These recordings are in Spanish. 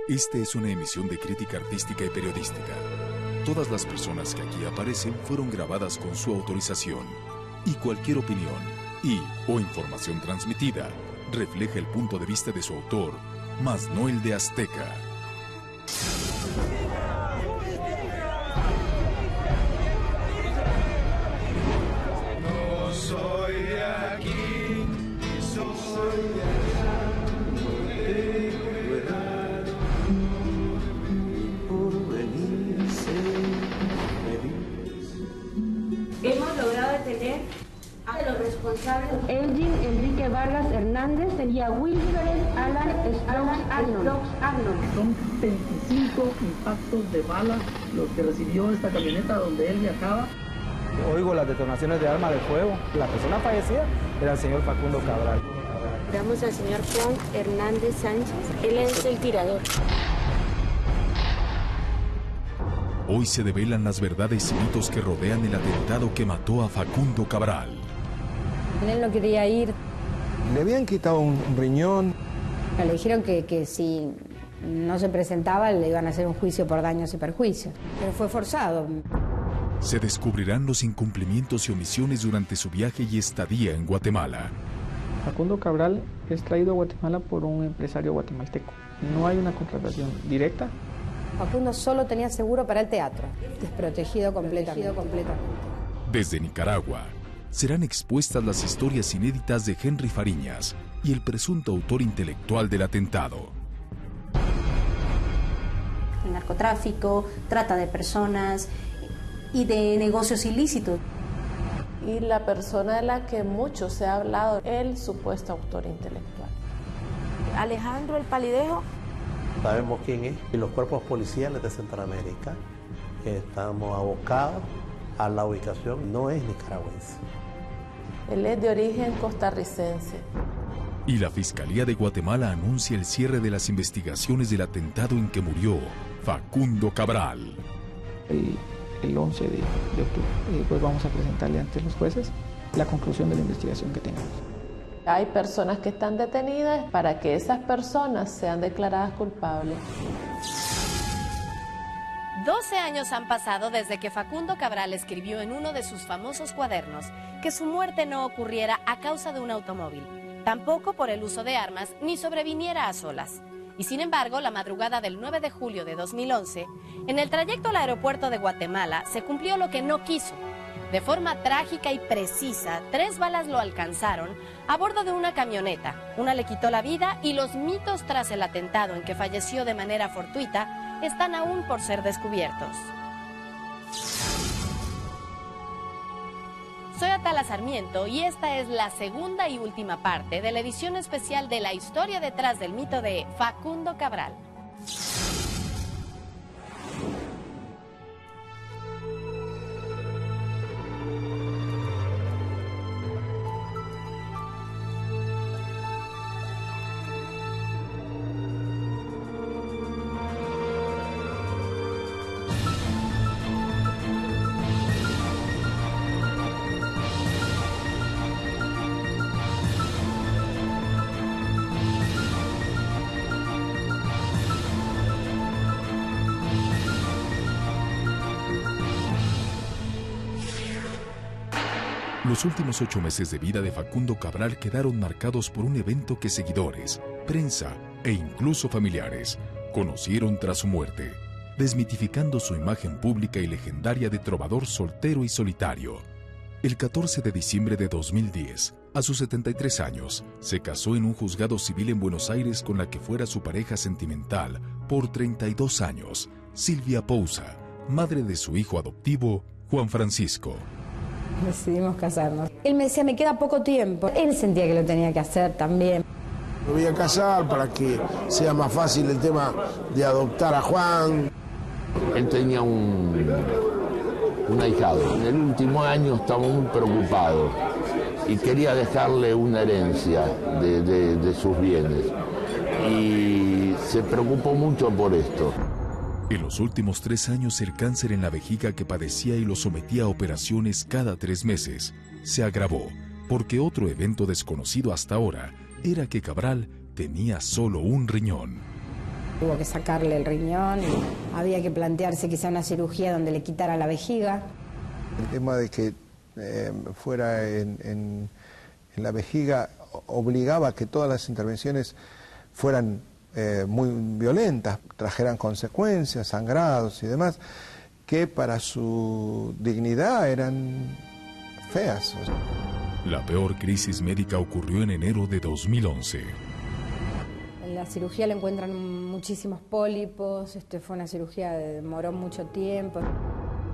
Esta es una emisión de crítica artística y periodística. Todas las personas que aquí aparecen fueron grabadas con su autorización, y cualquier opinión o información transmitida refleja el punto de vista de su autor, mas no el de Azteca. No soy de aquí, soy de allá, no tengo edad, por venirse feliz. Hemos logrado detener a los responsables. Elgin Enrique Vargas Hernández sería Wilfred Alan Arnold. Son 25 impactos de bala los que recibió esta camioneta donde él viajaba. Oigo las detonaciones de arma de fuego. La persona fallecida era el señor Facundo Cabral. Veamos al señor Juan Hernández Sánchez. Él es el tirador. Hoy se develan las verdades y mitos que rodean el atentado que mató a Facundo Cabral. Él no quería ir. Le habían quitado un riñón. Le dijeron que si no se presentaba le iban a hacer un juicio por daños y perjuicios. Pero fue forzado. Se descubrirán los incumplimientos y omisiones durante su viaje y estadía en Guatemala. Facundo Cabral es traído a Guatemala por un empresario guatemalteco. No hay una contratación directa. Facundo solo tenía seguro para el teatro. Desprotegido completamente. Desde Nicaragua, serán expuestas las historias inéditas de Henry Fariñas y el presunto autor intelectual del atentado. El narcotráfico, trata de personas y de negocios ilícitos. Y la persona de la que mucho se ha hablado, el supuesto autor intelectual. Alejandro el Palidejo. Sabemos quién es y los cuerpos policiales de Centroamérica estamos abocados a la ubicación, no es nicaragüense. Él es de origen costarricense. Y la Fiscalía de Guatemala anuncia el cierre de las investigaciones del atentado en que murió Facundo Cabral. El 11 de octubre, pues vamos a presentarle ante los jueces la conclusión de la investigación que tengamos. Hay personas que están detenidas para que esas personas sean declaradas culpables. 12 años han pasado desde que Facundo Cabral escribió en uno de sus famosos cuadernos que su muerte no ocurriera a causa de un automóvil, tampoco por el uso de armas ni sobreviniera a solas. Y sin embargo, la madrugada del 9 de julio de 2011, en el trayecto al aeropuerto de Guatemala, se cumplió lo que no quiso. De forma trágica y precisa, 3 balas lo alcanzaron a bordo de una camioneta. Una le quitó la vida y los mitos tras el atentado en que falleció de manera fortuita están aún por ser descubiertos. Soy Atala Sarmiento y esta es la segunda y última parte de la edición especial de la historia detrás del mito de Facundo Cabral. Los últimos 8 meses de vida de Facundo Cabral quedaron marcados por un evento que seguidores, prensa e incluso familiares conocieron tras su muerte, desmitificando su imagen pública y legendaria de trovador soltero y solitario. El 14 de diciembre de 2010, a sus 73 años, se casó en un juzgado civil en Buenos Aires con la que fuera su pareja sentimental por 32 años, Silvia Pousa, madre de su hijo adoptivo, Juan Francisco. Decidimos casarnos. Él me decía, me queda poco tiempo. Él sentía que lo tenía que hacer también. Me voy a casar para que sea más fácil el tema de adoptar a Juan. Él tenía un ahijado. En el último año estaba muy preocupado y quería dejarle una herencia de sus bienes. Y se preocupó mucho por esto. En los últimos 3 años, el cáncer en la vejiga que padecía y lo sometía a operaciones cada 3 meses se agravó, porque otro evento desconocido hasta ahora era que Cabral tenía solo un riñón. Hubo que sacarle el riñón, y había que plantearse quizá una cirugía donde le quitara la vejiga. El tema de que fuera en la vejiga obligaba a que todas las intervenciones fueran muy violentas, trajeran consecuencias, sangrados y demás, que para su dignidad eran feas. La peor crisis médica ocurrió en enero de 2011. En la cirugía le encuentran muchísimos pólipos, fue una cirugía que demoró mucho tiempo.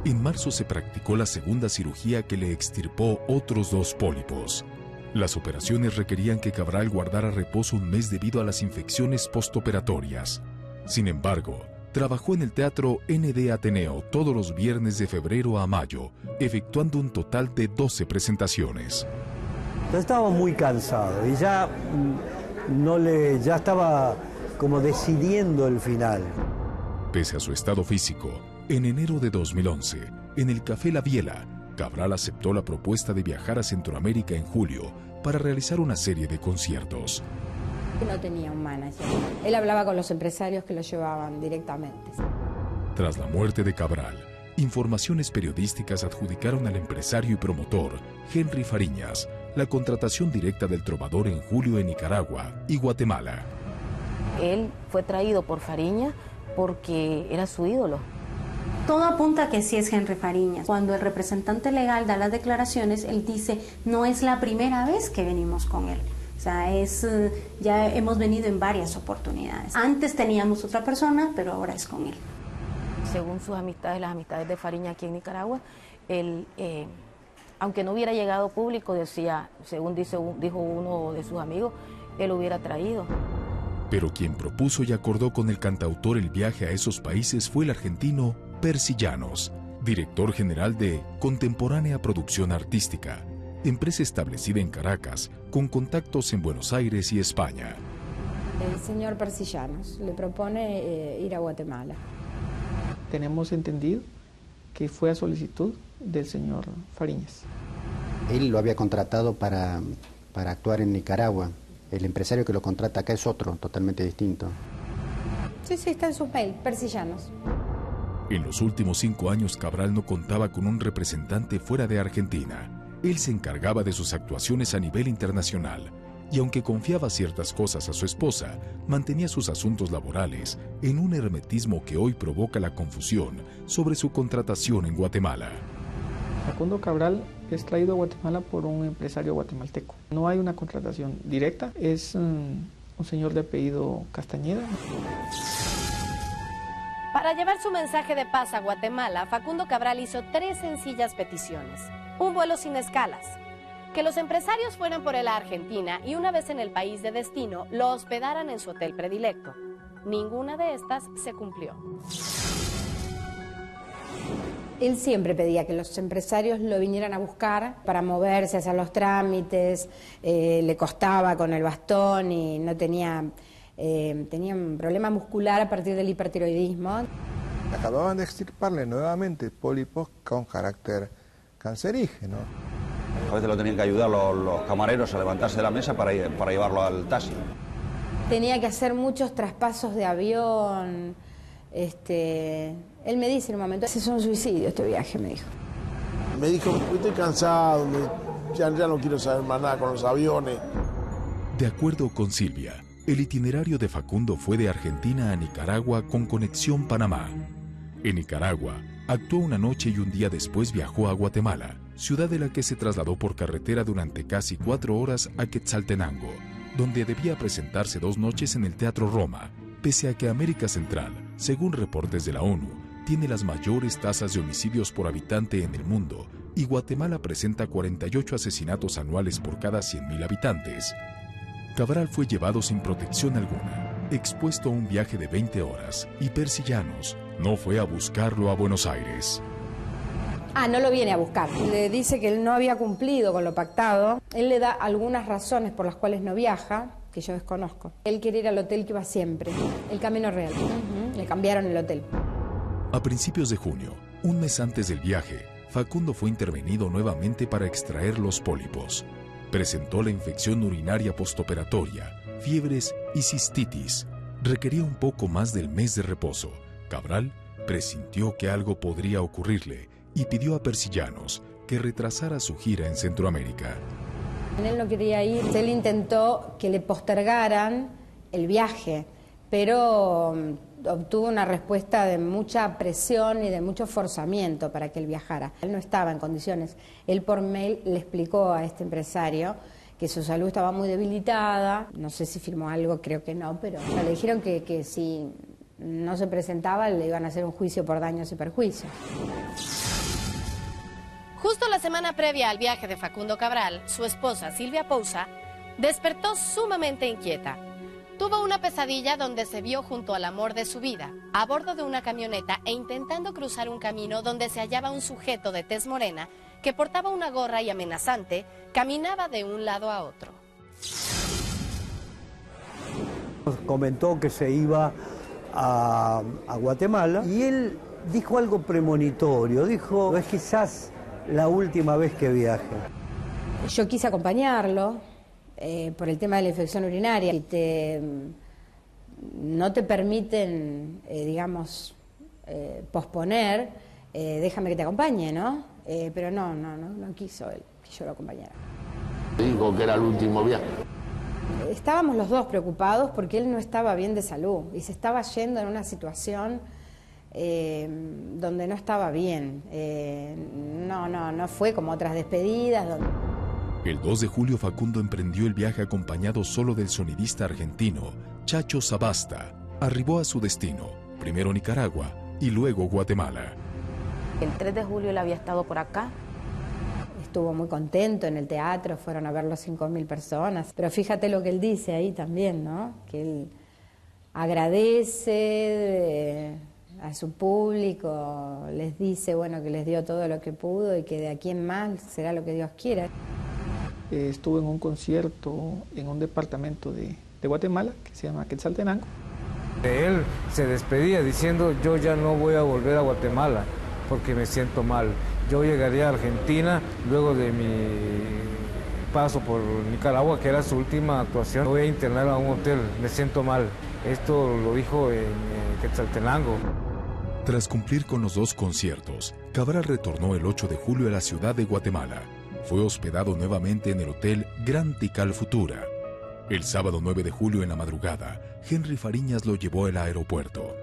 En marzo se practicó la segunda cirugía que le extirpó otros 2 pólipos. Las operaciones requerían que Cabral guardara reposo un mes debido a las infecciones postoperatorias. Sin embargo, trabajó en el Teatro ND Ateneo todos los viernes de febrero a mayo, efectuando un total de 12 presentaciones. Yo estaba muy cansado y ya estaba como decidiendo el final. Pese a su estado físico, en enero de 2011, en el Café La Biela, Cabral aceptó la propuesta de viajar a Centroamérica en julio para realizar una serie de conciertos. No tenía un manager. Él hablaba con los empresarios que lo llevaban directamente. Tras la muerte de Cabral, informaciones periodísticas adjudicaron al empresario y promotor Henry Fariñas la contratación directa del trovador en julio en Nicaragua y Guatemala. Él fue traído por Fariñas porque era su ídolo. Todo apunta a que sí es Henry Fariñas. Cuando el representante legal da las declaraciones, él dice, no es la primera vez que venimos con él. O sea, ya hemos venido en varias oportunidades. Antes teníamos otra persona, pero ahora es con él. Según sus amistades, las amistades de Fariñas aquí en Nicaragua, él, aunque no hubiera llegado público, decía, según dijo uno de sus amigos, él lo hubiera traído. Pero quien propuso y acordó con el cantautor el viaje a esos países fue el argentino Percy Llanos, director general de Contemporánea Producción Artística, empresa establecida en Caracas, con contactos en Buenos Aires y España. El señor Percy Llanos le propone ir a Guatemala. Tenemos entendido que fue a solicitud del señor Fariñas. Él lo había contratado para actuar en Nicaragua. El empresario que lo contrata acá es otro, totalmente distinto. Sí, está en su mail, Percy Llanos. En los últimos 5 años, Cabral no contaba con un representante fuera de Argentina. Él se encargaba de sus actuaciones a nivel internacional, y aunque confiaba ciertas cosas a su esposa, mantenía sus asuntos laborales en un hermetismo que hoy provoca la confusión sobre su contratación en Guatemala. Facundo Cabral es traído a Guatemala por un empresario guatemalteco. No hay una contratación directa, es un señor de apellido Castañeda. Para llevar su mensaje de paz a Guatemala, Facundo Cabral hizo 3 sencillas peticiones. Un vuelo sin escalas, que los empresarios fueran por él a Argentina y una vez en el país de destino lo hospedaran en su hotel predilecto. Ninguna de estas se cumplió. Él siempre pedía que los empresarios lo vinieran a buscar para moverse, hacer los trámites, le costaba con el bastón y no tenía un problema muscular a partir del hipertiroidismo. Acababan de extirparle nuevamente pólipos con carácter cancerígeno. A veces lo tenían que ayudar los camareros a levantarse de la mesa para llevarlo al taxi. Tenía que hacer muchos traspasos de avión. Él me dice en un momento, es un suicidio este viaje, me dijo. Me dijo, estoy cansado, ya no quiero saber más nada con los aviones. De acuerdo con Silvia, el itinerario de Facundo fue de Argentina a Nicaragua con conexión Panamá. En Nicaragua, actuó una noche y un día después viajó a Guatemala, ciudad de la que se trasladó por carretera durante casi 4 horas a Quetzaltenango, donde debía presentarse 2 noches en el Teatro Roma, pese a que América Central, según reportes de la ONU, tiene las mayores tasas de homicidios por habitante en el mundo y Guatemala presenta 48 asesinatos anuales por cada 100.000 habitantes. Cabral fue llevado sin protección alguna, expuesto a un viaje de 20 horas, y Percy Llanos no fue a buscarlo a Buenos Aires. No lo viene a buscar. Le dice que él no había cumplido con lo pactado. Él le da algunas razones por las cuales no viaja, que yo desconozco. Él quiere ir al hotel que va siempre, el Camino Real. Le cambiaron el hotel. A principios de junio, un mes antes del viaje, Facundo fue intervenido nuevamente para extraer los pólipos. Presentó la infección urinaria postoperatoria, fiebres y cistitis. requería un poco más del mes de reposo. Cabral presintió que algo podría ocurrirle y pidió a Persillanos que retrasara su gira en Centroamérica. Él no quería ir, él intentó que le postergaran el viaje, pero obtuvo una respuesta de mucha presión y de mucho forzamiento para que él viajara. Él no estaba en condiciones. Él por mail le explicó a este empresario que su salud estaba muy debilitada, no sé si firmó algo, creo que no, pero le dijeron que si no se presentaba le iban a hacer un juicio por daños y perjuicios. Justo la semana previa al viaje de Facundo Cabral, su esposa Silvia Pousa despertó sumamente inquieta. Tuvo una pesadilla donde se vio junto al amor de su vida, a bordo de una camioneta e intentando cruzar un camino donde se hallaba un sujeto de tez morena que portaba una gorra y amenazante, caminaba de un lado a otro. Comentó que se iba a Guatemala y él dijo algo premonitorio, dijo, es quizás la última vez que viaje. Yo quise acompañarlo por el tema de la infección urinaria. Si no te permiten, digamos, posponer, déjame que te acompañe, ¿no? Pero no quiso él que yo lo acompañara. Dijo que era el último viaje. Estábamos los dos preocupados porque él no estaba bien de salud y se estaba yendo en una situación donde no estaba bien. No fue como otras despedidas. El 2 de julio Facundo emprendió el viaje acompañado solo del sonidista argentino Chacho Sabasta. Arribó a su destino, primero Nicaragua y luego Guatemala. El 3 de julio él había estado por acá. Estuvo muy contento en el teatro, fueron a verlo 5.000 personas. Pero fíjate lo que él dice ahí también, ¿no? Que él agradece a su público, les dice, bueno, que les dio todo lo que pudo y que de aquí en más será lo que Dios quiera. Estuve en un concierto en un departamento de Guatemala que se llama Quetzaltenango. Él se despedía diciendo, yo ya no voy a volver a Guatemala porque me siento mal. Yo llegaría a Argentina luego de mi paso por Nicaragua, que era su última actuación. Voy a internar a un hotel, me siento mal. Esto lo dijo en Quetzaltenango. Tras cumplir con los 2 conciertos, Cabral retornó el 8 de julio a la ciudad de Guatemala. Fue hospedado nuevamente en el hotel Gran Tikal Futura. El sábado 9 de julio en la madrugada, Henry Fariñas lo llevó al aeropuerto.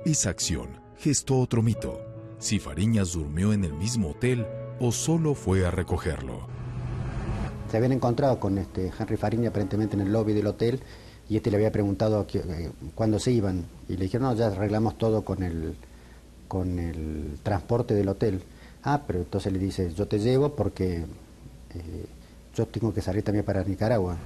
Esa acción gestó otro mito: si Fariñas durmió en el mismo hotel o solo fue a recogerlo. Se habían encontrado con Henry Fariñas aparentemente en el lobby del hotel y le había preguntado cuándo se iban y le dijeron, no, ya arreglamos todo con el transporte del hotel. Ah, pero entonces le dice, yo te llevo porque yo tengo que salir también para Nicaragua.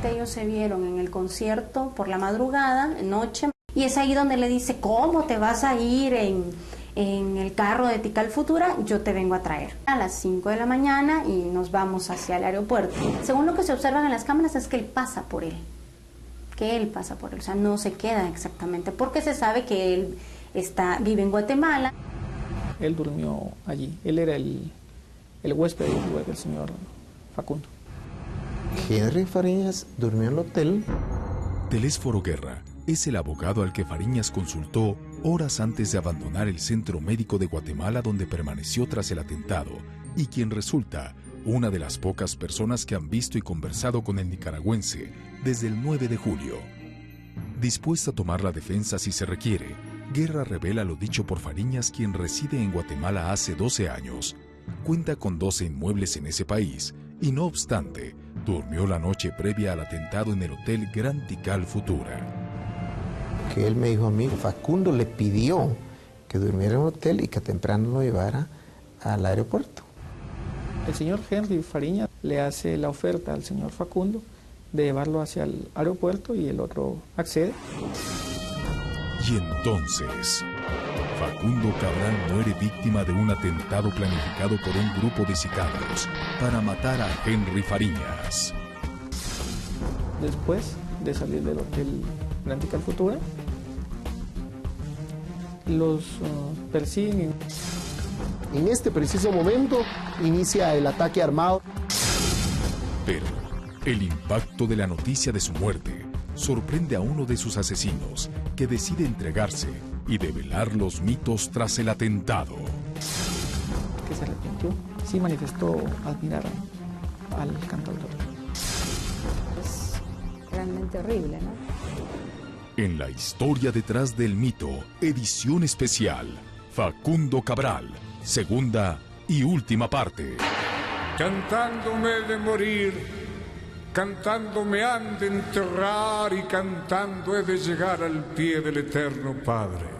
Ellos se vieron en el concierto por la madrugada, noche, y es ahí donde le dice, ¿cómo te vas a ir en el carro de Tikal Futura? Yo te vengo a traer. A las 5 de la mañana y nos vamos hacia el aeropuerto. Según lo que se observan en las cámaras es que él pasa por él. O sea, no se queda exactamente, porque se sabe que él vive en Guatemala. Él durmió allí, él era el huésped del señor Facundo. Henry Fariñas durmió en el hotel. Telésforo Guerra es el abogado al que Fariñas consultó horas antes de abandonar el Centro Médico de Guatemala donde permaneció tras el atentado y quien resulta una de las pocas personas que han visto y conversado con el nicaragüense desde el 9 de julio. Dispuesta a tomar la defensa si se requiere, Guerra revela lo dicho por Fariñas, quien reside en Guatemala hace 12 años. Cuenta con 12 inmuebles en ese país y, no obstante, durmió la noche previa al atentado en el Hotel Gran Tikal Futura. Que él me dijo a mí, Facundo le pidió que durmiera en un hotel y que temprano lo llevara al aeropuerto. El señor Henry Fariñas le hace la oferta al señor Facundo de llevarlo hacia el aeropuerto y el otro accede. Y entonces, Facundo Cabral muere víctima de un atentado planificado por un grupo de sicarios para matar a Henry Fariñas. Después de salir del Hotel Gran Tikal Futura, los persiguen. En este preciso momento inicia el ataque armado. Pero el impacto de la noticia de su muerte sorprende a uno de sus asesinos, que decide entregarse y develar los mitos tras el atentado. Que se arrepintió, sí manifestó admirar al cantautor. Es realmente horrible, ¿no? En la historia detrás del mito, edición especial, Facundo Cabral, segunda y última parte. Cantándome he de morir, cantando me han de enterrar y cantando he de llegar al pie del eterno Padre.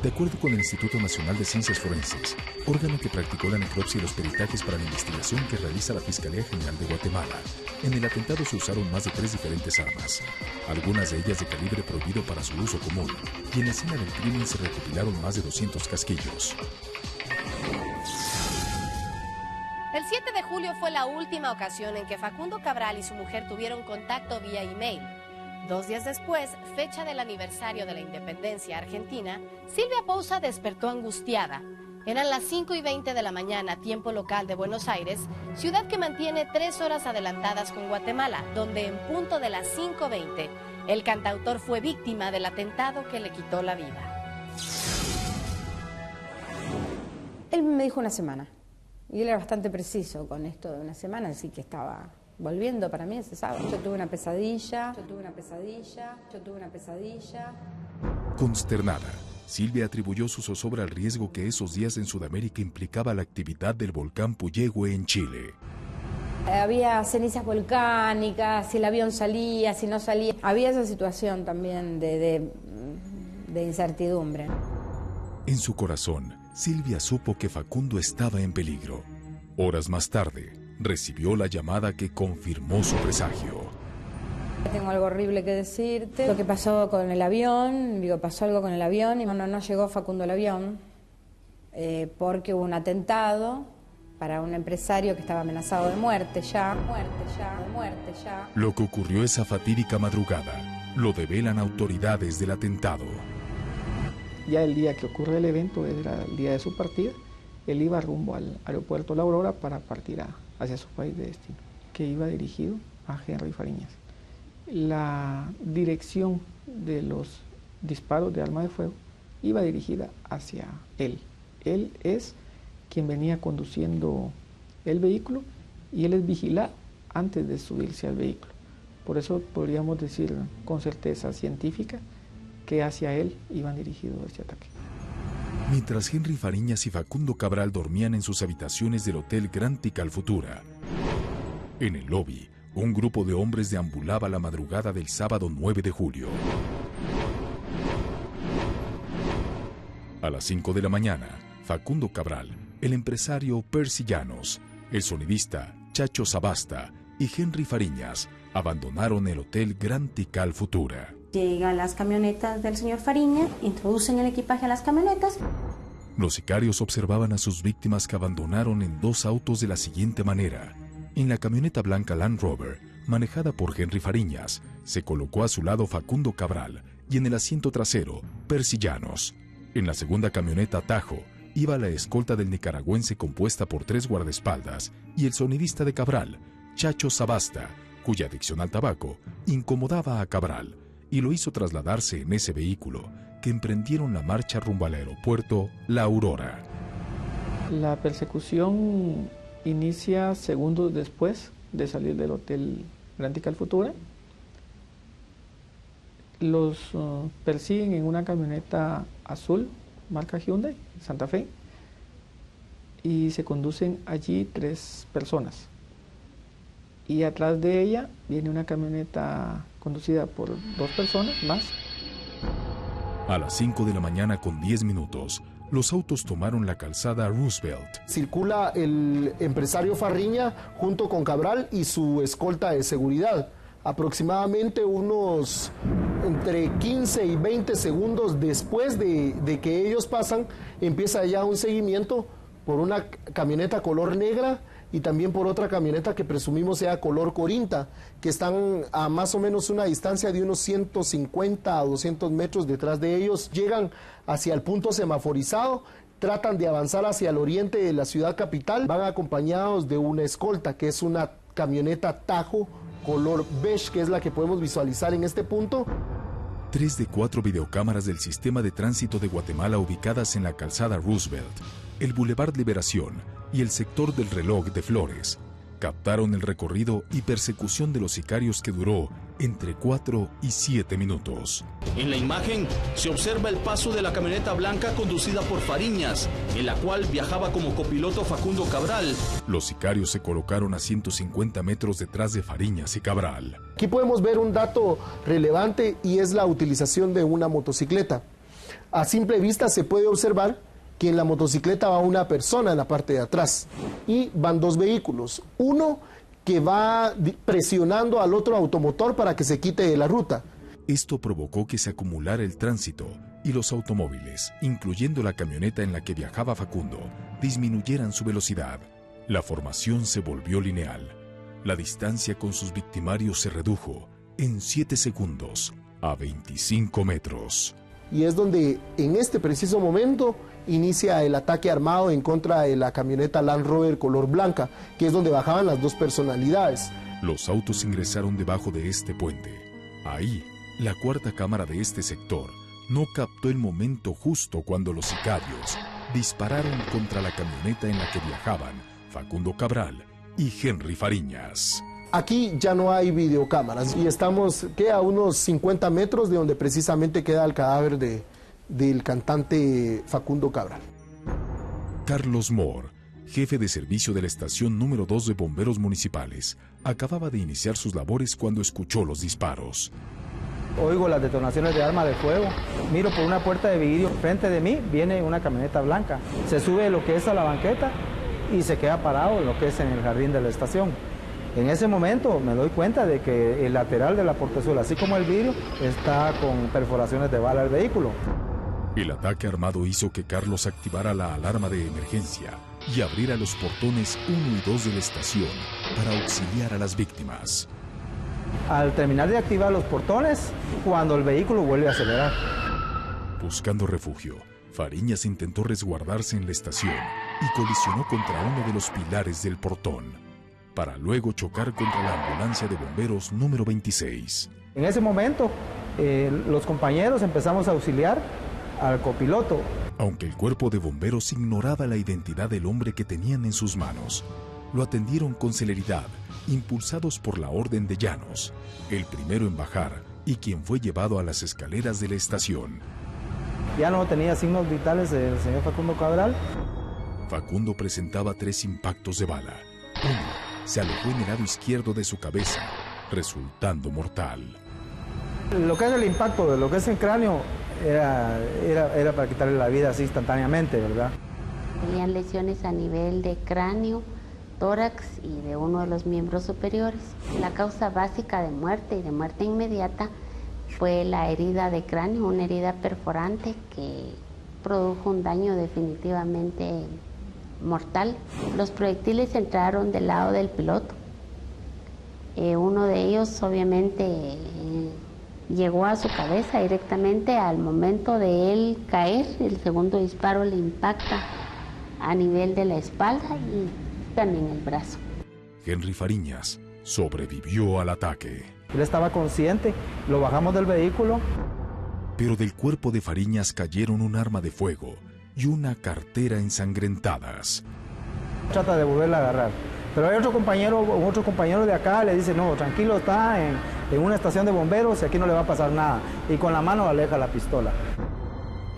De acuerdo con el Instituto Nacional de Ciencias Forenses, órgano que practicó la necropsia y los peritajes para la investigación que realiza la Fiscalía General de Guatemala, en el atentado se usaron más de 3 diferentes armas, algunas de ellas de calibre prohibido para su uso común, y en la escena del crimen se recopilaron más de 200 casquillos. El 7 de julio fue la última ocasión en que Facundo Cabral y su mujer tuvieron contacto vía email. 2 días después, fecha del aniversario de la independencia argentina, Silvia Pousa despertó angustiada. Eran las 5:20 de la mañana, tiempo local de Buenos Aires, ciudad que mantiene 3 horas adelantadas con Guatemala, donde en punto de las 5:20, el cantautor fue víctima del atentado que le quitó la vida. Él me dijo una semana, y él era bastante preciso con esto de una semana, así que estaba volviendo para mí ese sábado. Yo tuve una pesadilla. Consternada, Silvia atribuyó su zozobra al riesgo que esos días en Sudamérica implicaba la actividad del volcán Puyehue en Chile. Había cenizas volcánicas, si el avión salía, si no salía. Había esa situación también de incertidumbre. En su corazón, Silvia supo que Facundo estaba en peligro. Horas más tarde, recibió la llamada que confirmó su presagio. Tengo algo horrible que decirte. Lo que pasó con el avión, pasó algo con el avión y no llegó Facundo al avión porque hubo un atentado para un empresario que estaba amenazado de muerte ya. Lo que ocurrió esa fatídica madrugada lo develan autoridades del atentado. Ya el día que ocurre el evento, era el día de su partida, él iba rumbo al aeropuerto La Aurora para partir hacia su país de destino, que iba dirigido a Henry Fariñas. La dirección de los disparos de arma de fuego iba dirigida hacia él. Él es quien venía conduciendo el vehículo y él es vigilado antes de subirse al vehículo. Por eso podríamos decir con certeza científica que hacia él iban dirigidos este ataque. Mientras Henry Fariñas y Facundo Cabral dormían en sus habitaciones del Hotel Grand Tikal Futura, en el lobby, un grupo de hombres deambulaba la madrugada del sábado 9 de julio. A las 5 de la mañana, Facundo Cabral, el empresario Percy Llanos, el sonidista Chacho Sabasta y Henry Fariñas abandonaron el Hotel Grand Tikal Futura. Llegan las camionetas del señor Fariñas, introducen el equipaje a las camionetas. Los sicarios observaban a sus víctimas que abandonaron en 2 autos de la siguiente manera. En la camioneta blanca Land Rover, manejada por Henry Fariñas, se colocó a su lado Facundo Cabral y en el asiento trasero, Percy Llanos. En la segunda camioneta Tajo, iba la escolta del nicaragüense compuesta por 3 guardaespaldas y el sonidista de Cabral, Chacho Sabasta, cuya adicción al tabaco incomodaba a Cabral y lo hizo trasladarse en ese vehículo, que emprendieron la marcha rumbo al aeropuerto La Aurora. La persecución inicia segundos después de salir del Hotel Grand Tikal Futura. Los persiguen en una camioneta azul, marca Hyundai, Santa Fe, y se conducen allí 3 personas. Y atrás de ella viene una camioneta conducida por 2 personas más. A las 5 de la mañana con 10 minutos, los autos tomaron la calzada Roosevelt. Circula el empresario Fariñas junto con Cabral y su escolta de seguridad. Aproximadamente unos entre 15 y 20 segundos después de que ellos pasan, empieza ya un seguimiento por una camioneta color negra y también por otra camioneta que presumimos sea color Corinta, que están a más o menos una distancia de unos 150 a 200 metros detrás de ellos. Llegan hacia el punto semaforizado, tratan de avanzar hacia el oriente de la ciudad capital, van acompañados de una escolta, que es una camioneta Tajo color beige, que es la que podemos visualizar en este punto. 3 de 4 videocámaras del sistema de tránsito de Guatemala ubicadas en la calzada Roosevelt, el Boulevard Liberación y el sector del Reloj de Flores captaron el recorrido y persecución de los sicarios, que duró entre 4 y 7 minutos. En la imagen se observa el paso de la camioneta blanca conducida por Fariñas, en la cual viajaba como copiloto Facundo Cabral. Los sicarios se colocaron a 150 metros detrás de Fariñas y Cabral. Aquí podemos ver un dato relevante, y es la utilización de una motocicleta. A simple vista se puede observar que en la motocicleta va una persona en la parte de atrás y van 2 vehículos. Uno que va presionando al otro automotor para que se quite de la ruta. Esto provocó que se acumulara el tránsito y los automóviles, incluyendo la camioneta en la que viajaba Facundo, disminuyeran su velocidad. La formación se volvió lineal. La distancia con sus victimarios se redujo en 7 segundos a 25 metros. Y es donde en este preciso momento inicia el ataque armado en contra de la camioneta Land Rover color blanca, que es donde bajaban las 2 personalidades. Los autos ingresaron debajo de este puente. Ahí, la cuarta cámara de este sector no captó el momento justo cuando los sicarios dispararon contra la camioneta en la que viajaban Facundo Cabral y Henry Fariñas. Aquí ya no hay videocámaras y estamos a unos 50 metros de donde precisamente queda el cadáver del cantante Facundo Cabral. Carlos Moore, jefe de servicio de la estación número 2 de bomberos municipales, acababa de iniciar sus labores cuando escuchó los disparos. Oigo las detonaciones de arma de fuego, miro por una puerta de vidrio, frente de mí viene una camioneta blanca, se sube lo que es a la banqueta y se queda parado lo que es en el jardín de la estación. En ese momento me doy cuenta de que el lateral de la portezuela, así como el vidrio, está con perforaciones de bala del vehículo. El ataque armado hizo que Carlos activara la alarma de emergencia y abriera los portones 1 y 2 de la estación para auxiliar a las víctimas. Al terminar de activar los portones, cuando el vehículo vuelve a acelerar. Buscando refugio, Fariñas intentó resguardarse en la estación y colisionó contra uno de los pilares del portón, para luego chocar contra la ambulancia de bomberos número 26. En ese momento, los compañeros empezamos a auxiliar al copiloto. Aunque el cuerpo de bomberos ignoraba la identidad del hombre que tenían en sus manos, lo atendieron con celeridad, impulsados por la orden de Llanos, el primero en bajar y quien fue llevado a las escaleras de la estación. Ya no tenía signos vitales del señor Facundo Cabral. Facundo presentaba 3 impactos de bala. Uno se alojó en el lado izquierdo de su cabeza, resultando mortal. Lo que es el impacto de lo que es el cráneo era para quitarle la vida así instantáneamente, ¿verdad? Tenían lesiones a nivel de cráneo, tórax y de uno de los miembros superiores. La causa básica de muerte y de muerte inmediata fue la herida de cráneo, una herida perforante que produjo un daño definitivamente mortal. Los proyectiles entraron del lado del piloto. Uno de ellos obviamente llegó a su cabeza directamente al momento de él caer. El segundo disparo le impacta a nivel de la espalda y también el brazo. Henry Fariñas sobrevivió al ataque. Él estaba consciente, lo bajamos del vehículo. Pero del cuerpo de Fariñas cayeron un arma de fuego y una cartera ensangrentadas. Trata de volverla a agarrar, pero hay otro compañero de acá le dice, no, tranquilo, está en una estación de bomberos y aquí no le va a pasar nada, y con la mano aleja la pistola.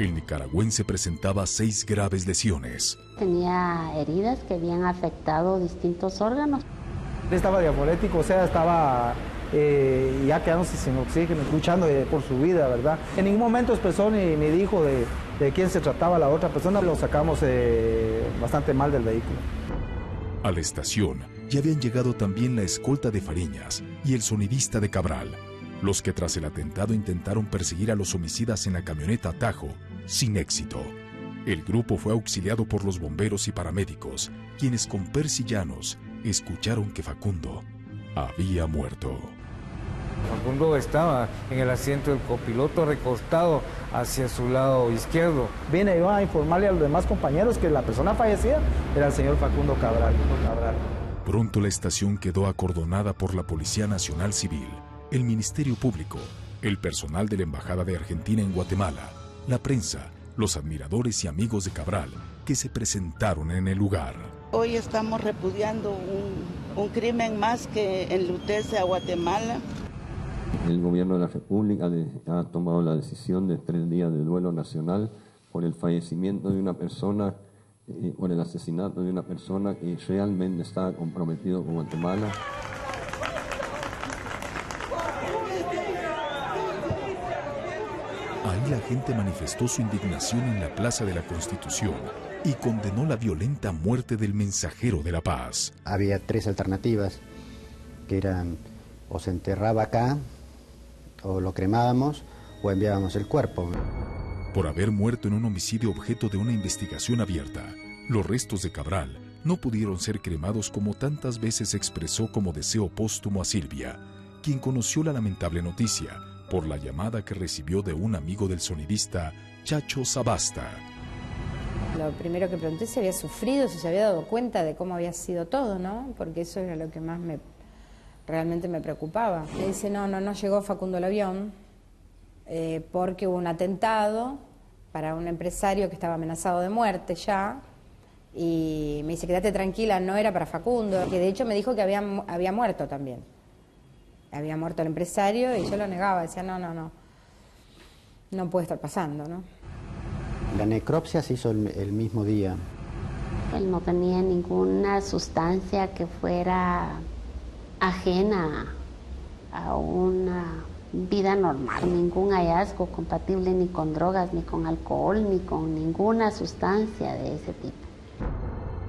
El nicaragüense presentaba 6 graves lesiones. Tenía heridas que habían afectado distintos órganos. Él estaba diaforético, o sea, estaba ya quedándose sin oxígeno, luchando por su vida, ¿verdad? En ningún momento expresó ni dijo de quién se trataba la otra persona. Lo sacamos bastante mal del vehículo. A la estación ya habían llegado también la escolta de Fariñas y el sonidista de Cabral, los que tras el atentado intentaron perseguir a los homicidas en la camioneta Tajo, sin éxito. El grupo fue auxiliado por los bomberos y paramédicos, quienes con Percy Llanos escucharon que Facundo había muerto. Facundo estaba en el asiento del copiloto recostado hacia su lado izquierdo. Vine yo a informarle a los demás compañeros que la persona fallecida era el señor Facundo Cabral. Pronto la estación quedó acordonada por la Policía Nacional Civil, el Ministerio Público, el personal de la Embajada de Argentina en Guatemala, la prensa, los admiradores y amigos de Cabral que se presentaron en el lugar. Hoy estamos repudiando un crimen más que enlutece a Guatemala. El gobierno de la República ha tomado la decisión de 3 días de duelo nacional por el fallecimiento de una persona, por el asesinato de una persona que realmente está comprometido con Guatemala. Ahí la gente manifestó su indignación en la Plaza de la Constitución y condenó la violenta muerte del mensajero de la paz. Había 3 alternativas, que eran o se enterraba acá, o lo cremábamos, o enviábamos el cuerpo. Por haber muerto en un homicidio objeto de una investigación abierta, los restos de Cabral no pudieron ser cremados como tantas veces expresó como deseo póstumo a Silvia, quien conoció la lamentable noticia por la llamada que recibió de un amigo del sonidista, Chacho Sabasta. Lo primero que pregunté si había sufrido, si se había dado cuenta de cómo había sido todo, ¿no? Porque eso era lo que más realmente me preocupaba. Me dice, no llegó Facundo el avión, porque hubo un atentado para un empresario que estaba amenazado de muerte ya, y me dice, quédate tranquila, no era para Facundo, que de hecho me dijo que había muerto también. Había muerto el empresario y yo lo negaba, decía, no puede estar pasando, ¿no? La necropsia se hizo el mismo día. Él no tenía ninguna sustancia que fuera ajena a una vida normal, ningún hallazgo compatible ni con drogas, ni con alcohol, ni con ninguna sustancia de ese tipo.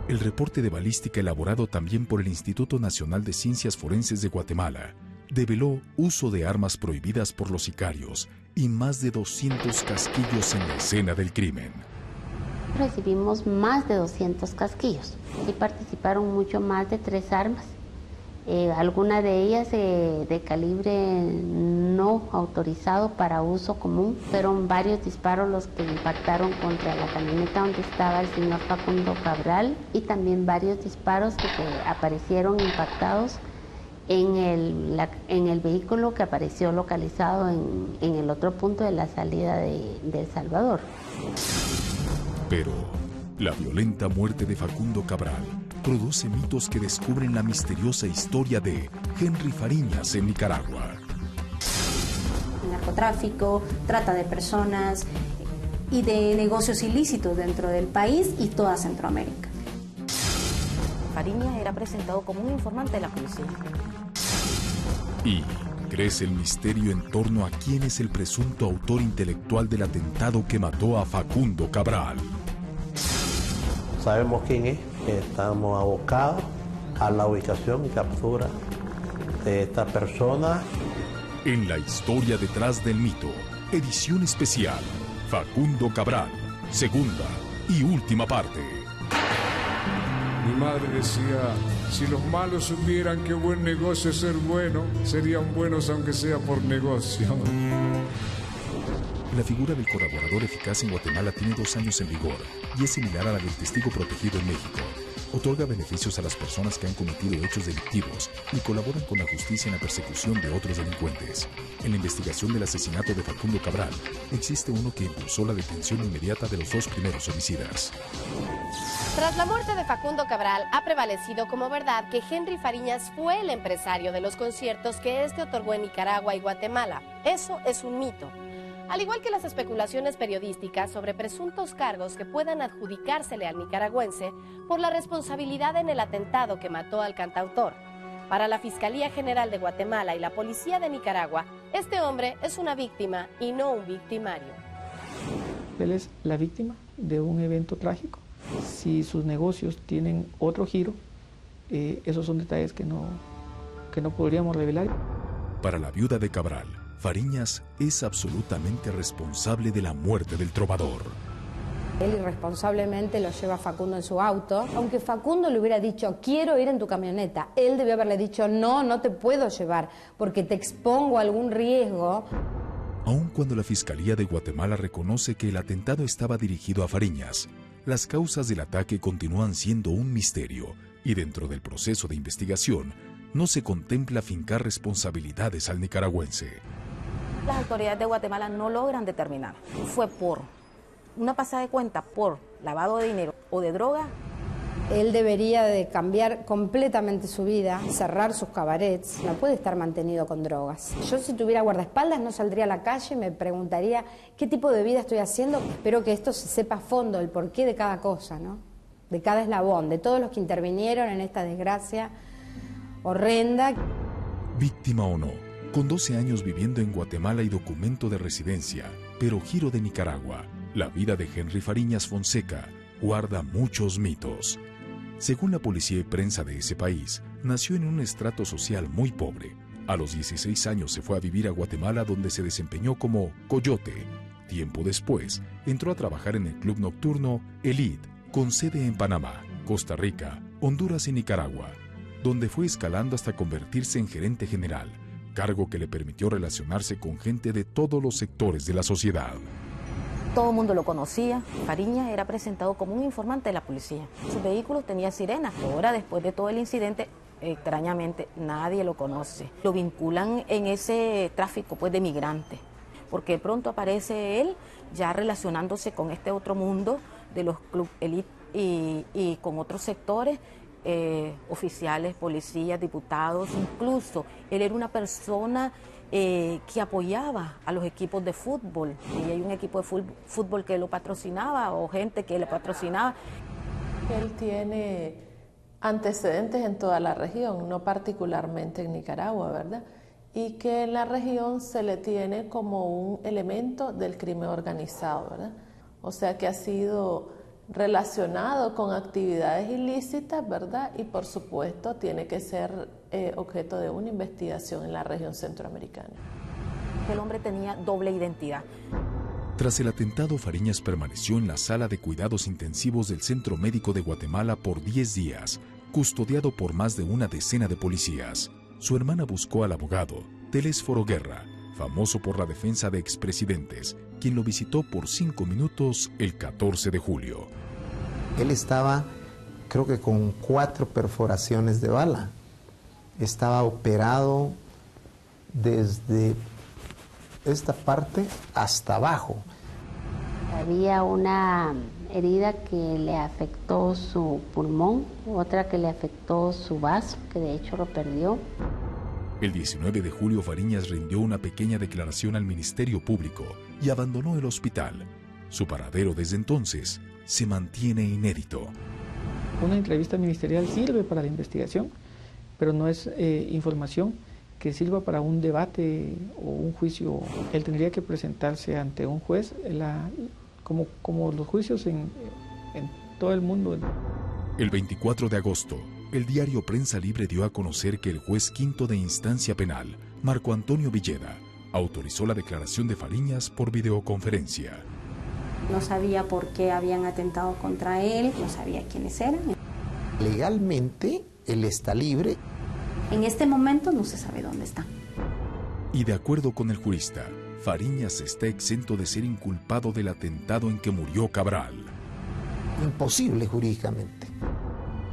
El reporte de balística elaborado también por el Instituto Nacional de Ciencias Forenses de Guatemala develó uso de armas prohibidas por los sicarios y más de 200 casquillos en la escena del crimen. Recibimos más de 200 casquillos y participaron mucho más de 3 armas. Algunas de ellas de calibre no autorizado para uso común. Fueron varios disparos los que impactaron contra la camioneta donde estaba el señor Facundo Cabral y también varios disparos que aparecieron impactados en el vehículo que apareció localizado en el otro punto de la salida de El Salvador. Pero la violenta muerte de Facundo Cabral produce mitos que descubren la misteriosa historia de Henry Fariñas en Nicaragua. Narcotráfico, trata de personas y de negocios ilícitos dentro del país y toda Centroamérica. Fariñas era presentado como un informante de la policía. Y crece el misterio en torno a quién es el presunto autor intelectual del atentado que mató a Facundo Cabral. Sabemos quién es, estamos abocados a la ubicación y captura de esta persona. En la historia detrás del mito, edición especial, Facundo Cabral, segunda y última parte. Mi madre decía, si los malos supieran qué buen negocio es ser bueno, serían buenos aunque sea por negocio. La figura del colaborador eficaz en Guatemala tiene 2 años en vigor y es similar a la del testigo protegido en México. Otorga beneficios a las personas que han cometido hechos delictivos y colaboran con la justicia en la persecución de otros delincuentes. En la investigación del asesinato de Facundo Cabral, existe uno que impulsó la detención inmediata de los 2 primeros homicidas. Tras la muerte de Facundo Cabral, ha prevalecido como verdad que Henry Fariñas fue el empresario de los conciertos que este otorgó en Nicaragua y Guatemala. Eso es un mito. Al igual que las especulaciones periodísticas sobre presuntos cargos que puedan adjudicársele al nicaragüense por la responsabilidad en el atentado que mató al cantautor. Para la Fiscalía General de Guatemala y la Policía de Nicaragua, este hombre es una víctima y no un victimario. Él es la víctima de un evento trágico. Si sus negocios tienen otro giro, esos son detalles que no podríamos revelar. Para la viuda de Cabral, Fariñas es absolutamente responsable de la muerte del trovador. Él irresponsablemente lo lleva a Facundo en su auto. Aunque Facundo le hubiera dicho, quiero ir en tu camioneta, él debió haberle dicho, no te puedo llevar porque te expongo a algún riesgo. Aun cuando la Fiscalía de Guatemala reconoce que el atentado estaba dirigido a Fariñas, las causas del ataque continúan siendo un misterio y dentro del proceso de investigación no se contempla fincar responsabilidades al nicaragüense. Las autoridades de Guatemala no logran determinar. Fue por una pasada de cuenta, por lavado de dinero o de droga. Él debería de cambiar completamente su vida, cerrar sus cabarets, no puede estar mantenido con drogas. Yo si tuviera guardaespaldas no saldría a la calle, me preguntaría qué tipo de vida estoy haciendo. Espero que esto se sepa a fondo, el porqué de cada cosa, ¿no? De cada eslabón, de todos los que intervinieron en esta desgracia horrenda. Víctima o no, con 12 años viviendo en Guatemala y documento de residencia, pero giro de Nicaragua, la vida de Henry Fariñas Fonseca guarda muchos mitos. Según la policía y prensa de ese país, nació en un estrato social muy pobre. A los 16 años se fue a vivir a Guatemala, donde se desempeñó como coyote. Tiempo después, entró a trabajar en el club nocturno Elite, con sede en Panamá, Costa Rica, Honduras y Nicaragua, donde fue escalando hasta convertirse en gerente general, cargo que le permitió relacionarse con gente de todos los sectores de la sociedad. Todo el mundo lo conocía. Fariñas era presentado como un informante de la policía. Su vehículo tenía sirenas. Ahora, después de todo el incidente, extrañamente nadie lo conoce. Lo vinculan en ese tráfico pues, de migrantes, porque de pronto aparece él ya relacionándose con este otro mundo de los clubes elite y con otros sectores, oficiales, policías, diputados. Incluso él era una persona que apoyaba a los equipos de fútbol, y hay un equipo de fútbol que lo patrocinaba o gente que le patrocinaba. Él tiene antecedentes en toda la región, no particularmente en Nicaragua, ¿verdad? Y que en la región se le tiene como un elemento del crimen organizado, ¿verdad? O sea que ha sido relacionado con actividades ilícitas, ¿verdad? Y por supuesto tiene que ser objeto de una investigación en la región centroamericana. El hombre tenía doble identidad. Tras el atentado, Fariñas permaneció en la sala de cuidados intensivos del Centro Médico de Guatemala por 10 días, custodiado por más de una decena de policías. Su hermana buscó al abogado Telésforo Guerra, famoso por la defensa de expresidentes, quien lo visitó por 5 minutos el 14 de julio. Él estaba, creo que con 4 perforaciones de bala. Estaba operado desde esta parte hasta abajo. Había una herida que le afectó su pulmón, otra que le afectó su vaso, que de hecho lo perdió. El 19 de julio, Fariñas rindió una pequeña declaración al Ministerio Público y abandonó el hospital. Su paradero desde entonces se mantiene inédito. Una entrevista ministerial sirve para la investigación, pero no es información que sirva para un debate o un juicio. Él tendría que presentarse ante un juez, como los juicios en todo el mundo. El 24 de agosto, el diario Prensa Libre dio a conocer que el juez quinto de instancia penal, Marco Antonio Villeda, autorizó la declaración de Fariñas por videoconferencia. No sabía por qué habían atentado contra él, no sabía quiénes eran. Legalmente, él está libre. En este momento no se sabe dónde está. Y de acuerdo con el jurista, Fariñas está exento de ser inculpado del atentado en que murió Cabral. Imposible jurídicamente.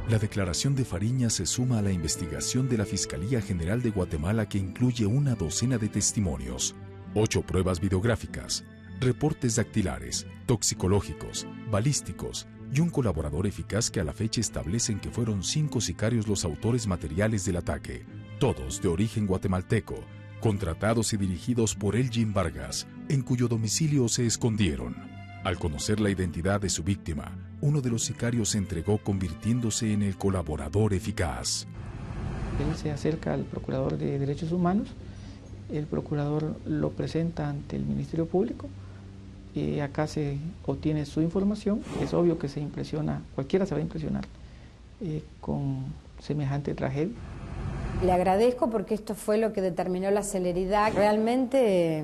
La declaración de Fariñas se suma a la investigación de la Fiscalía General de Guatemala, que incluye una docena de testimonios, 8 pruebas videográficas, reportes dactilares, toxicológicos, balísticos y un colaborador eficaz que a la fecha establecen que fueron 5 sicarios los autores materiales del ataque, todos de origen guatemalteco, contratados y dirigidos por Elgin Vargas, en cuyo domicilio se escondieron. Al conocer la identidad de su víctima, uno de los sicarios se entregó, convirtiéndose en el colaborador eficaz. Él se acerca al Procurador de Derechos Humanos, el Procurador lo presenta ante el Ministerio Público, y acá se obtiene su información. Es obvio que se impresiona, cualquiera se va a impresionar con semejante tragedia. Le agradezco porque esto fue lo que determinó la celeridad. Realmente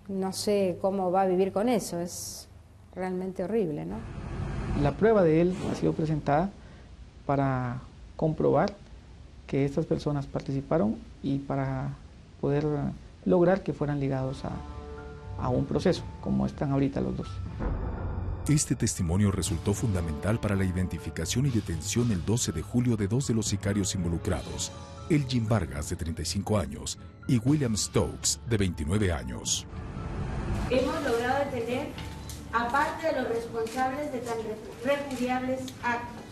no sé cómo va a vivir con eso, es realmente horrible, ¿no? La prueba de él ha sido presentada para comprobar que estas personas participaron y para poder lograr que fueran ligados a un proceso, como están ahorita los dos. Este testimonio resultó fundamental para la identificación y detención el 12 de julio de dos de los sicarios involucrados, Elgin Vargas, de 35 años, y William Stokes, de 29 años. Hemos logrado detener a parte de los responsables de tan repudiables actos.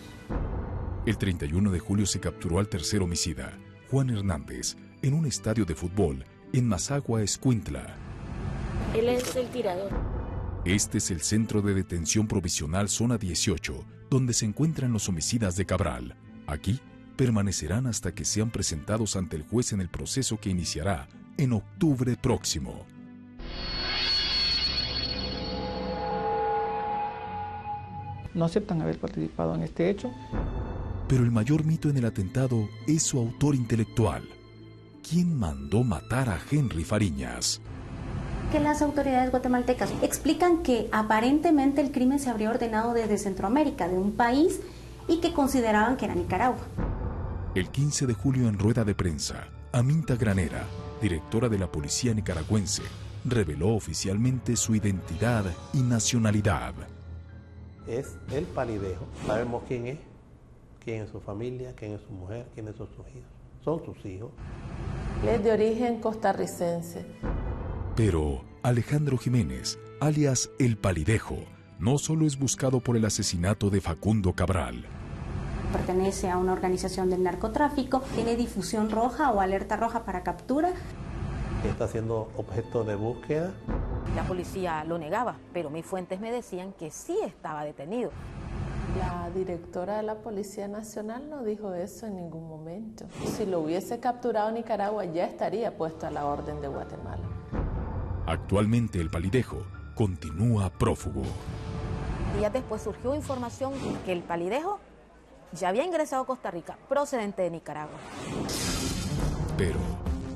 El 31 de julio se capturó al tercer homicida, Juan Hernández, en un estadio de fútbol en Mazagua, Escuintla. Él es el tirador. Este es el centro de detención provisional Zona 18, donde se encuentran los homicidas de Cabral. Aquí permanecerán hasta que sean presentados ante el juez en el proceso que iniciará en octubre próximo. No aceptan haber participado en este hecho. Pero el mayor mito en el atentado es su autor intelectual. ¿Quién mandó matar a Henry Fariñas? Que las autoridades guatemaltecas explican que aparentemente el crimen se habría ordenado desde Centroamérica, de un país, y que consideraban que era Nicaragua. El 15 de julio, en rueda de prensa, Aminta Granera, directora de la policía nicaragüense, reveló oficialmente su identidad y nacionalidad. Es el Palidejo. Sabemos quién es su familia, quién es su mujer, quiénes son sus hijos. Son sus hijos. Es de origen costarricense. Pero Alejandro Jiménez, alias El Palidejo, no solo es buscado por el asesinato de Facundo Cabral. Pertenece a una organización del narcotráfico, tiene difusión roja o alerta roja para captura. Está siendo objeto de búsqueda. La policía lo negaba, pero mis fuentes me decían que sí estaba detenido. La directora de la Policía Nacional no dijo eso en ningún momento. Si lo hubiese capturado Nicaragua, ya estaría puesto a la orden de Guatemala. Actualmente El Palidejo continúa prófugo. Días después surgió información que El Palidejo ya había ingresado a Costa Rica, procedente de Nicaragua. Pero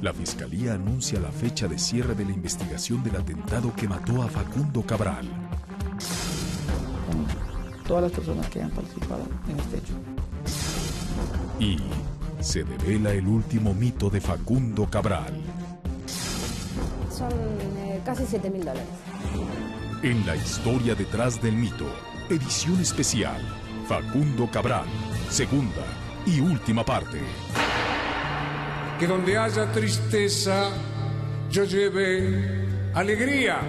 la Fiscalía anuncia la fecha de cierre de la investigación del atentado que mató a Facundo Cabral. Todas las personas que han participado en este hecho. Y se devela el último mito de Facundo Cabral. Son casi $7.000. En la historia detrás del mito, edición especial, Facundo Cabral, segunda y última parte. Que donde haya tristeza, yo lleve alegría.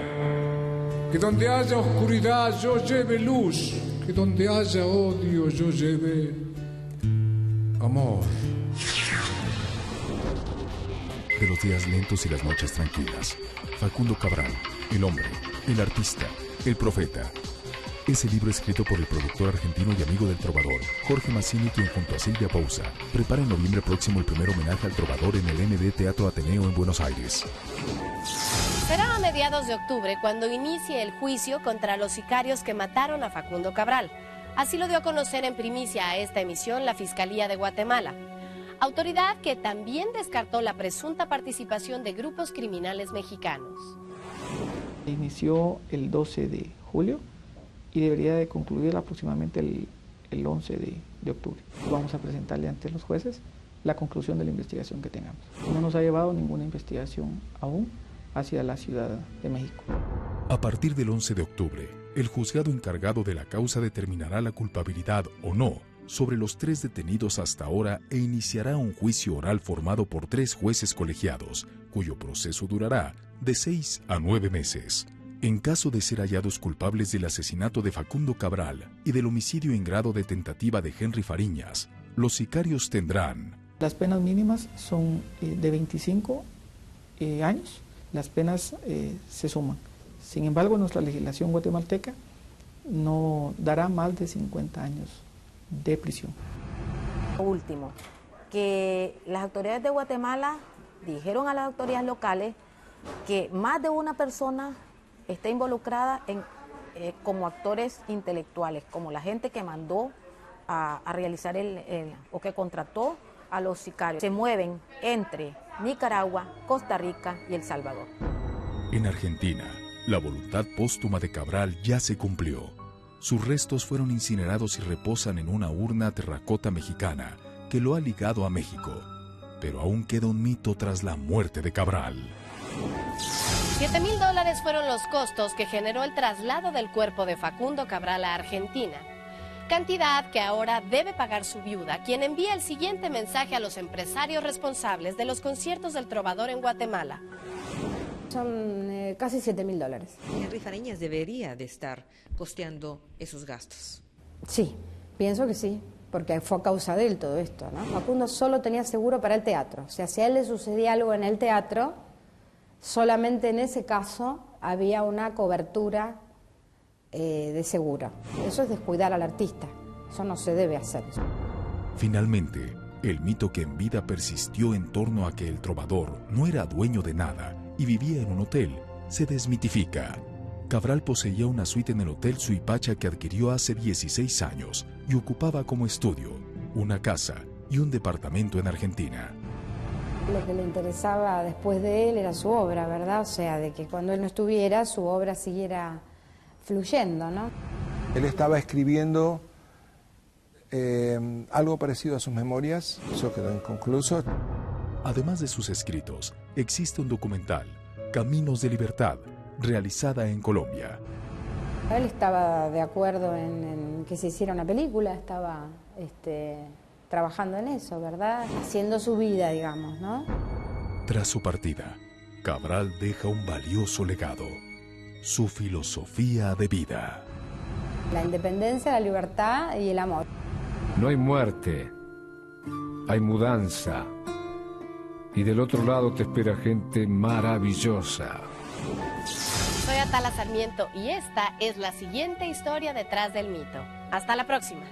Que donde haya oscuridad, yo lleve luz. Que donde haya odio, yo lleve amor. De los días lentos y las noches tranquilas, Facundo Cabral, el hombre, el artista, el profeta. Ese libro escrito por el productor argentino y amigo del trovador, Jorge Mazzini, quien junto a Silvia Pousa prepara en noviembre próximo el primer homenaje al trovador en el ND Teatro Ateneo en Buenos Aires. Será a mediados de octubre cuando inicie el juicio contra los sicarios que mataron a Facundo Cabral. Así lo dio a conocer en primicia a esta emisión la Fiscalía de Guatemala. Autoridad que también descartó la presunta participación de grupos criminales mexicanos. Inició el 12 de julio y debería de concluir aproximadamente el 11 de octubre. Vamos a presentarle ante los jueces la conclusión de la investigación que tengamos. No nos ha llevado ninguna investigación aún hacia la Ciudad de México. A partir del 11 de octubre, el juzgado encargado de la causa determinará la culpabilidad o no sobre los 3 detenidos hasta ahora e iniciará un juicio oral formado por 3 jueces colegiados, cuyo proceso durará de 6 a 9 meses. En caso de ser hallados culpables del asesinato de Facundo Cabral y del homicidio en grado de tentativa de Henry Fariñas, los sicarios tendrán... Las penas mínimas son de 25 años. Las penas se suman. Sin embargo, nuestra legislación guatemalteca no dará más de 50 años de prisión. Último, que las autoridades de Guatemala dijeron a las autoridades locales que más de una persona está involucrada como actores intelectuales, como la gente que mandó a realizar o que contrató a los sicarios. Se mueven entre Nicaragua, Costa Rica y El Salvador. En Argentina, la voluntad póstuma de Cabral ya se cumplió. Sus restos fueron incinerados y reposan en una urna terracota mexicana que lo ha ligado a México. Pero aún queda un mito tras la muerte de Cabral. $7,000 fueron los costos que generó el traslado del cuerpo de Facundo Cabral a Argentina. Cantidad que ahora debe pagar su viuda, quien envía el siguiente mensaje a los empresarios responsables de los conciertos del trovador en Guatemala. Son casi $7,000. Henry Fariñas debería de estar costeando esos gastos. Sí, pienso que sí, porque fue a causa de él todo esto, ¿no? Facundo solo tenía seguro para el teatro. O sea, si a él le sucedía algo en el teatro, solamente en ese caso había una cobertura de seguro. Eso es descuidar al artista. Eso no se debe hacer. Finalmente, el mito que en vida persistió en torno a que el trovador no era dueño de nada y vivía en un hotel, se desmitifica. Cabral poseía una suite en el Hotel Suipacha que adquirió hace 16 años y ocupaba como estudio, una casa y un departamento en Argentina. Lo que le interesaba después de él era su obra, ¿verdad? O sea, de que cuando él no estuviera, su obra siguiera fluyendo, ¿no? Él estaba escribiendo algo parecido a sus memorias, eso quedó inconcluso. Además de sus escritos, existe un documental, Caminos de Libertad, realizada en Colombia. Él estaba de acuerdo en que se hiciera una película, estaba trabajando en eso, ¿verdad? Haciendo su vida, digamos, ¿no? Tras su partida, Cabral deja un valioso legado, su filosofía de vida. La independencia, la libertad y el amor. No hay muerte, hay mudanza. Y del otro lado te espera gente maravillosa. Soy Atala Sarmiento y esta es la siguiente historia detrás del mito. Hasta la próxima.